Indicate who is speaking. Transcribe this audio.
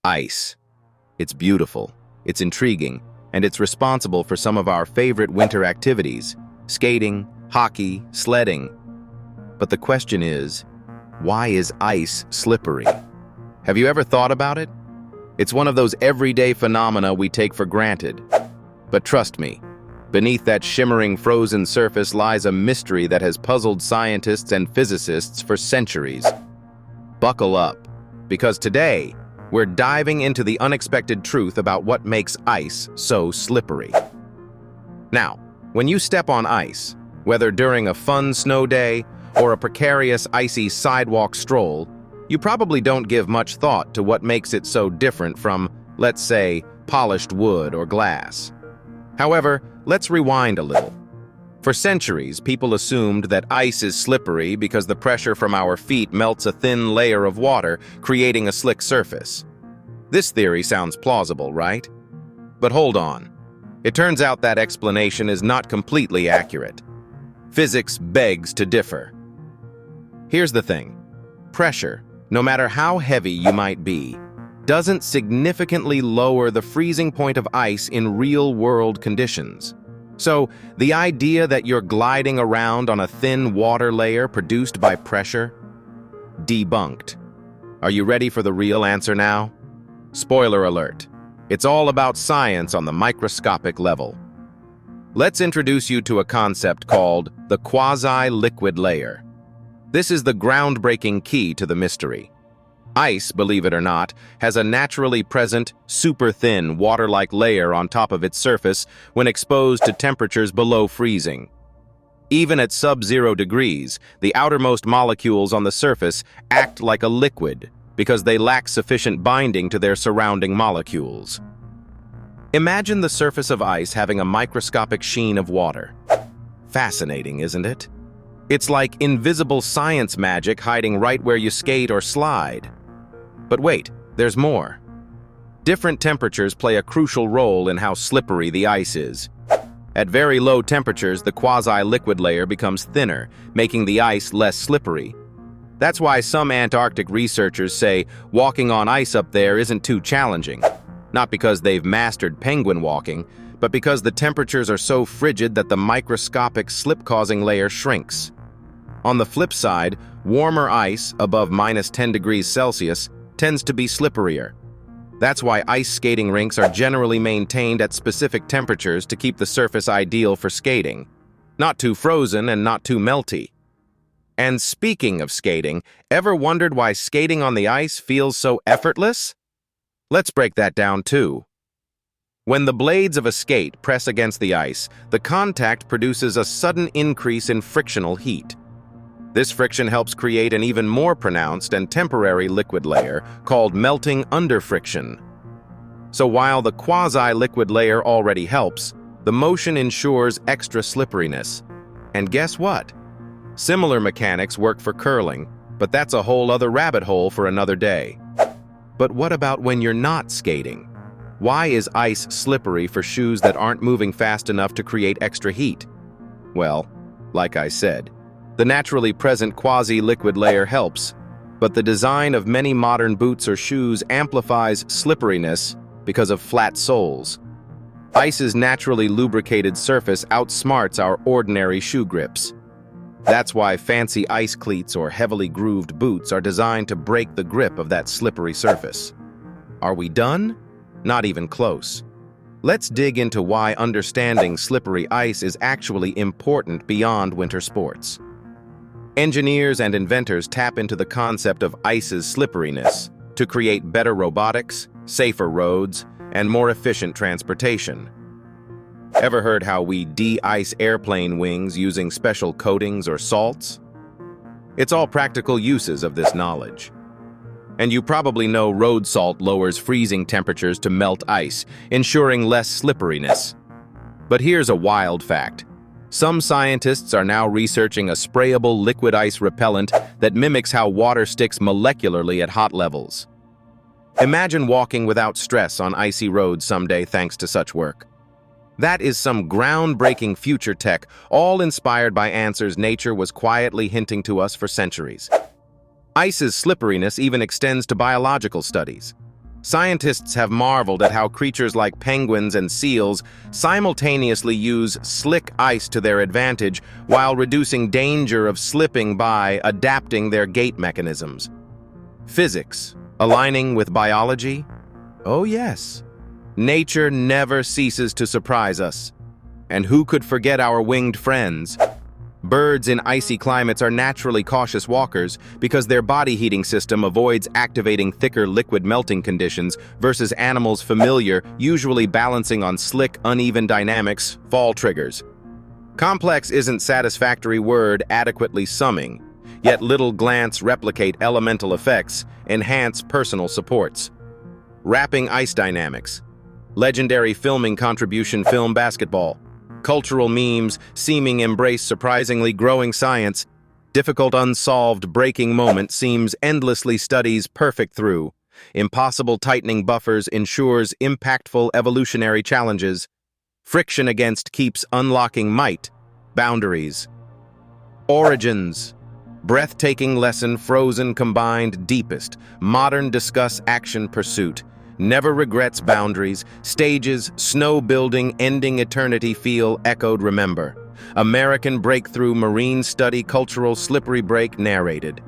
Speaker 1: Ice. It's beautiful, it's intriguing, and it's responsible for some of our favorite winter activities: skating, hockey, sledding. But the question is, why is ice slippery? Have you ever thought about it? It's one of those everyday phenomena we take for granted. But trust me, beneath that shimmering frozen surface lies a mystery that has puzzled scientists and physicists for centuries. Buckle up, because today, we're diving into the unexpected truth about what makes ice so slippery. Now, when you step on ice, whether during a fun snow day or a precarious icy sidewalk stroll, you probably don't give much thought to what makes it so different from, let's say, polished wood or glass. However, let's rewind a little. For centuries, people assumed that ice is slippery because the pressure from our feet melts a thin layer of water, creating a slick surface. This theory sounds plausible, right? But hold on. It turns out that explanation is not completely accurate. Physics begs to differ. Here's the thing. Pressure, no matter how heavy you might be, doesn't significantly lower the freezing point of ice in real-world conditions. So, the idea that you're gliding around on a thin water layer produced by pressure? Debunked. Are you ready for the real answer now? Spoiler alert. It's all about science on the microscopic level. Let's introduce you to a concept called the quasi-liquid layer. This is the groundbreaking key to the mystery. Ice, believe it or not, has a naturally present, super-thin, water-like layer on top of its surface when exposed to temperatures below freezing. Even at sub-zero degrees, the outermost molecules on the surface act like a liquid because they lack sufficient binding to their surrounding molecules. Imagine the surface of ice having a microscopic sheen of water. Fascinating, isn't it? It's like invisible science magic hiding right where you skate or slide. But wait, there's more. Different temperatures play a crucial role in how slippery the ice is. At very low temperatures, the quasi-liquid layer becomes thinner, making the ice less slippery. That's why some Antarctic researchers say walking on ice up there isn't too challenging. Not because they've mastered penguin walking, but because the temperatures are so frigid that the microscopic slip-causing layer shrinks. On the flip side, warmer ice, above -10 degrees Celsius, tends to be slipperier. That's why ice skating rinks are generally maintained at specific temperatures to keep the surface ideal for skating. Not too frozen and not too melty. And speaking of skating, ever wondered why skating on the ice feels so effortless? Let's break that down too. When the blades of a skate press against the ice, the contact produces a sudden increase in frictional heat. This friction helps create an even more pronounced and temporary liquid layer called melting under friction. So while the quasi-liquid layer already helps, the motion ensures extra slipperiness. And guess what? Similar mechanics work for curling, but that's a whole other rabbit hole for another day. But what about when you're not skating? Why is ice slippery for shoes that aren't moving fast enough to create extra heat? Well, like I said, the naturally present quasi-liquid layer helps, but the design of many modern boots or shoes amplifies slipperiness because of flat soles. Ice's naturally lubricated surface outsmarts our ordinary shoe grips. That's why fancy ice cleats or heavily grooved boots are designed to break the grip of that slippery surface. Are we done? Not even close. Let's dig into why understanding slippery ice is actually important beyond winter sports. Engineers and inventors tap into the concept of ice's slipperiness to create better robotics, safer roads, and more efficient transportation. Ever heard how we de-ice airplane wings using special coatings or salts? It's all practical uses of this knowledge. And you probably know road salt lowers freezing temperatures to melt ice, ensuring less slipperiness. But here's a wild fact. Some scientists are now researching a sprayable liquid ice repellent that mimics how water sticks molecularly at hot levels. Imagine walking without stress on icy roads someday thanks to such work. That is some groundbreaking future tech, all inspired by answers nature was quietly hinting to us for centuries. Ice's slipperiness even extends to biological studies. Scientists have marveled at how creatures like penguins and seals simultaneously use slick ice to their advantage while reducing danger of slipping by adapting their gait mechanisms. Physics, aligning with biology? Oh yes. Nature never ceases to surprise us. And who could forget our winged friends? Birds in icy climates are naturally cautious walkers because their body heating system avoids activating thicker liquid melting conditions versus animals familiar, usually balancing on slick, uneven dynamics, fall triggers. Complex isn't satisfactory word adequately summing, yet little glance replicate elemental effects, enhance personal supports. Wrapping ice dynamics. Legendary filming contribution film basketball. Cultural memes, seeming embrace surprisingly growing science, difficult unsolved breaking moment seems endlessly studies perfect through. Impossible tightening buffers ensures impactful evolutionary challenges. Friction against keeps unlocking might, boundaries. Origins. Breathtaking lesson frozen combined deepest. Modern discuss action pursuit. Never regrets boundaries, stages, snow building, ending eternity feel echoed remember. American breakthrough marine study cultural slippery break narrated.